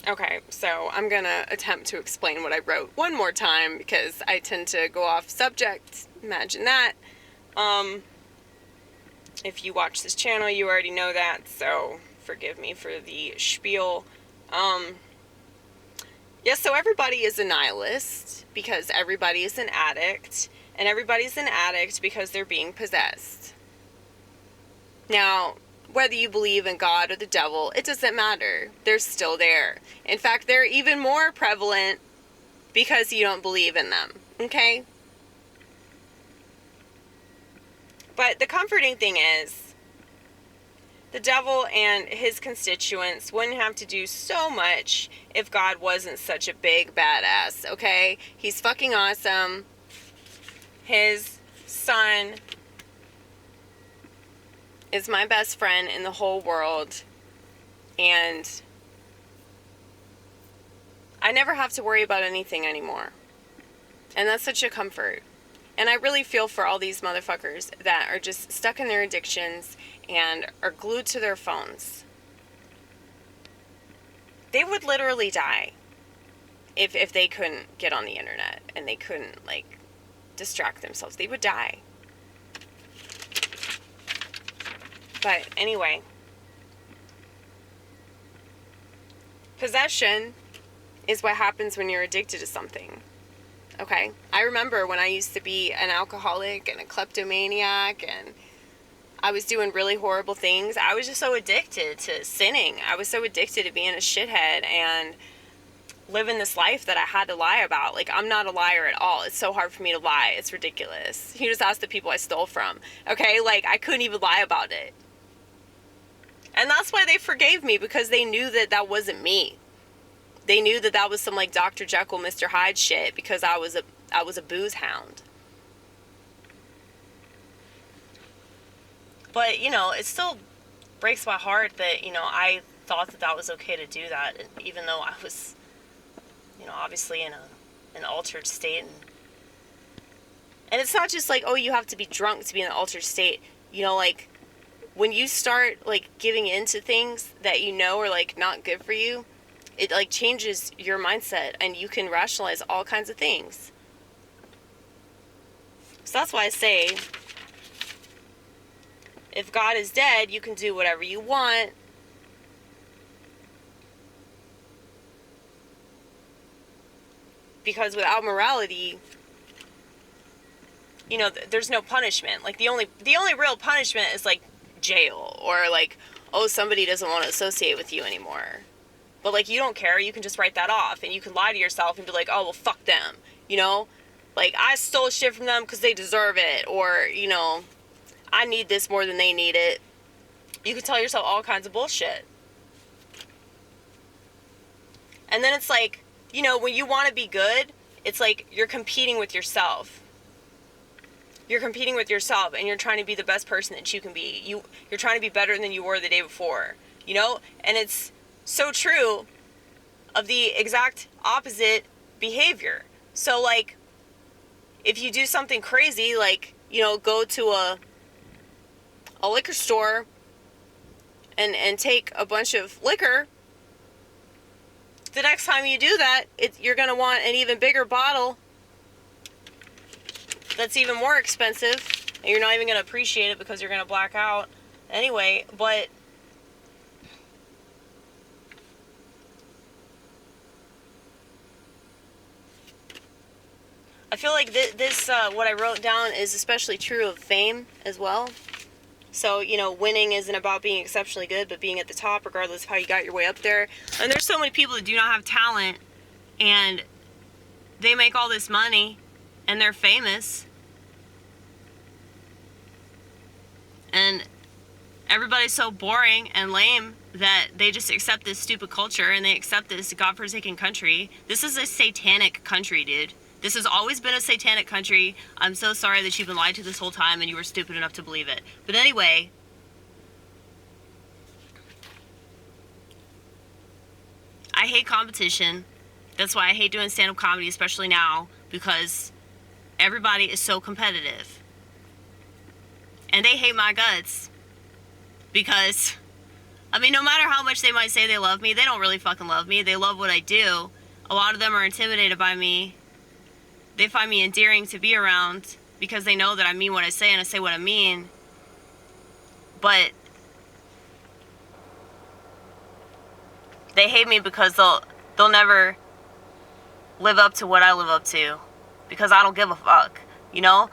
Okay, so I'm gonna attempt to explain what I wrote one more time because I tend to go off subject. Imagine that. If you watch this channel, you already know that, so forgive me for the spiel. Yeah, so everybody is a nihilist because everybody is an addict, and everybody's an addict because they're being possessed. Now, whether you believe in God or the devil, it doesn't matter. They're still there. In fact, they're even more prevalent because you don't believe in them, okay? But the comforting thing is, the devil and his constituents wouldn't have to do so much if God wasn't such a big badass, okay? He's fucking awesome. His son is my best friend in the whole world. And I never have to worry about anything anymore. And that's such a comfort. And I really feel for all these motherfuckers that are just stuck in their addictions and are glued to their phones. They would literally die if they couldn't get on the internet and they couldn't, like, distract themselves. They would die. But anyway, possession is what happens when you're addicted to something. Okay? I remember when I used to be an alcoholic and a kleptomaniac and I was doing really horrible things. I was just so addicted to sinning. I was so addicted to being a shithead and living this life that I had to lie about. Like, I'm not a liar at all. It's so hard for me to lie. It's ridiculous. You just ask the people I stole from. Okay? Like, I couldn't even lie about it. And that's why they forgave me, because they knew that that wasn't me. They knew that that was some, like, Dr. Jekyll, Mr. Hyde shit, because I was a boozehound. But, you know, it still breaks my heart that, you know, I thought that that was okay to do that, even though I was, you know, obviously in an altered state. And it's not just like, oh, you have to be drunk to be in an altered state. You know, like, when you start, like, giving into things that you know are, like, not good for you, it, like, changes your mindset, and you can rationalize all kinds of things. So that's why I say, if God is dead, you can do whatever you want. Because without morality, you know, there's no punishment. Like, the only real punishment is, like, jail, or, like, oh, somebody doesn't want to associate with you anymore. But, like, you don't care. You can just write that off, and you can lie to yourself and be like, oh, well, fuck them, you know? Like, I stole shit from them because they deserve it, or, you know, I need this more than they need it. You can tell yourself all kinds of bullshit. And then it's like, you know, when you want to be good, it's like you're competing with yourself. You're competing with yourself, and you're trying to be the best person that you can be. You're trying to be better than you were the day before, you know? And it's so true of the exact opposite behavior. So, like, if you do something crazy, like, you know, go to a liquor store and take a bunch of liquor, the next time you do that, you're going to want an even bigger bottle that's even more expensive, and you're not even going to appreciate it because you're going to black out anyway. But I feel like this what I wrote down is especially true of fame as well. So, you know, winning isn't about being exceptionally good, but being at the top, regardless of how you got your way up there. And there's so many people that do not have talent, and they make all this money, and they're famous. And everybody's so boring and lame that they just accept this stupid culture, and they accept this godforsaken country. This is a satanic country, dude. This has always been a satanic country. I'm so sorry that you've been lied to this whole time and you were stupid enough to believe it. But anyway, I hate competition. That's why I hate doing stand-up comedy, especially now, because everybody is so competitive. And they hate my guts because I mean, no matter how much they might say they love me, they don't really fucking love me. They love what I do. A lot of them are intimidated by me. They find me endearing to be around because they know that I mean what I say and I say what I mean. But they hate me because they'll never live up to what I live up to, because I don't give a fuck, you know?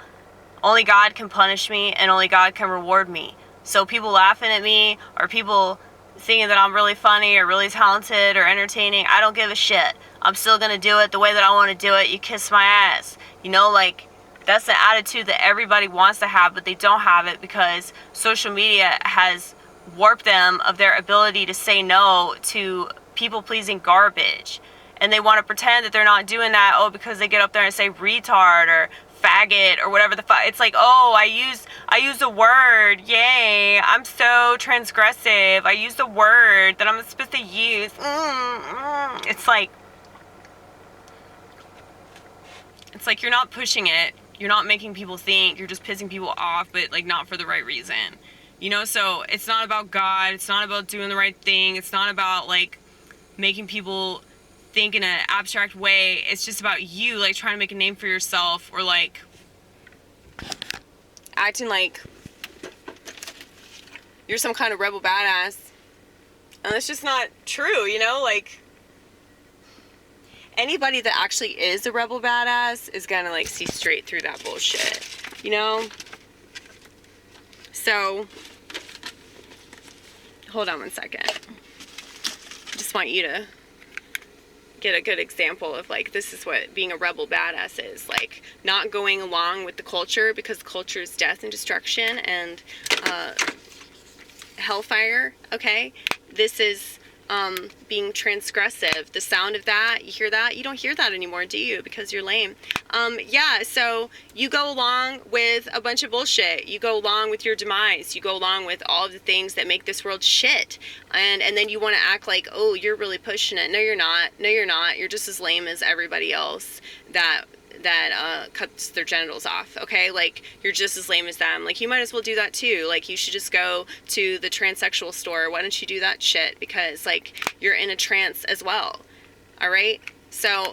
Only God can punish me and only God can reward me. So people laughing at me or people thinking that I'm really funny or really talented or entertaining, I don't give a shit. I'm still gonna do it the way that I want to do it. You kiss my ass. You know, like, that's the attitude that everybody wants to have, but they don't have it because social media has warped them of their ability to say no to people-pleasing garbage. And they want to pretend that they're not doing that, because they get up there and say retard or faggot or whatever the fuck. It's like, I used a word, yay, I'm so transgressive, I used a word that I'm supposed to use. It's like you're not pushing it, you're not making people think, you're just pissing people off, but like not for the right reason. You know, so it's not about God, it's not about doing the right thing, it's not about like making people think in an abstract way. It's just about you, like, trying to make a name for yourself, or like acting like you're some kind of rebel badass. And that's just not true, you know? Like, anybody that actually is a rebel badass is gonna like see straight through that bullshit, you know? So hold on one second. I just want you to get a good example of like, this is what being a rebel badass is. Like, not going along with the culture, because the culture is death and destruction and hellfire. Okay, this is being transgressive. The sound of that, you hear that? You don't hear that anymore, do you? Because you're lame. Yeah, so you go along with a bunch of bullshit. You go along with your demise. You go along with all of the things that make this world shit. And then you want to act like, oh, you're really pushing it. No, you're not. No, you're not. You're just as lame as everybody else that cuts their genitals off, okay? Like, you're just as lame as them. Like, you might as well do that too. Like, you should just go to the transsexual store. Why don't you do that shit? Because, like, you're in a trance as well, all right? So,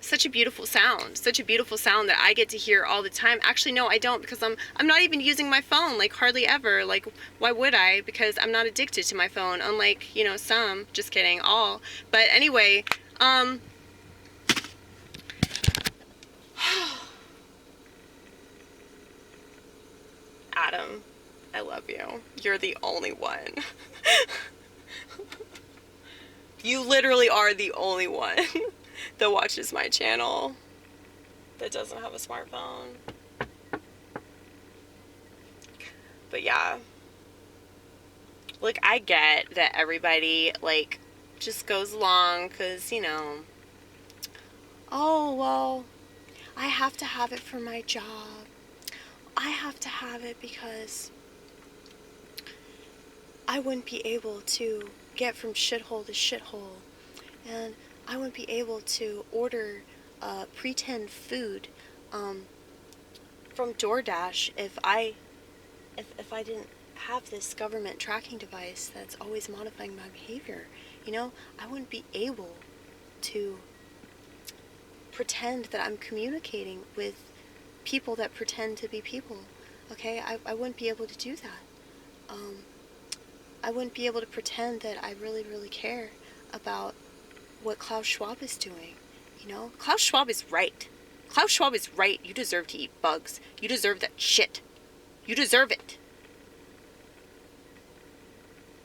such a beautiful sound that I get to hear all the time. Actually, no, I don't, because I'm not even using my phone, like, hardly ever. Like, why would I? Because I'm not addicted to my phone, unlike, you know, some. Just kidding, all. But anyway, Adam, I love you. You're the only one. You literally are the only one that watches my channel that doesn't have a smartphone. But yeah. Like, I get that everybody, like, just goes along because, you know, oh, well, I have to have it for my job. I have to have it because I wouldn't be able to get from shithole to shithole. And I wouldn't be able to order pretend food from DoorDash if I didn't have this government tracking device that's always modifying my behavior. You know, I wouldn't be able to pretend that I'm communicating with people that pretend to be people. Okay, I wouldn't be able to do that. I wouldn't be able to pretend that I really, really care about what Klaus Schwab is doing. You know, Klaus Schwab is right. Klaus Schwab is right. You deserve to eat bugs. You deserve that shit. You deserve it.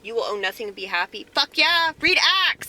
You will own nothing and be happy. Fuck yeah, read Acts.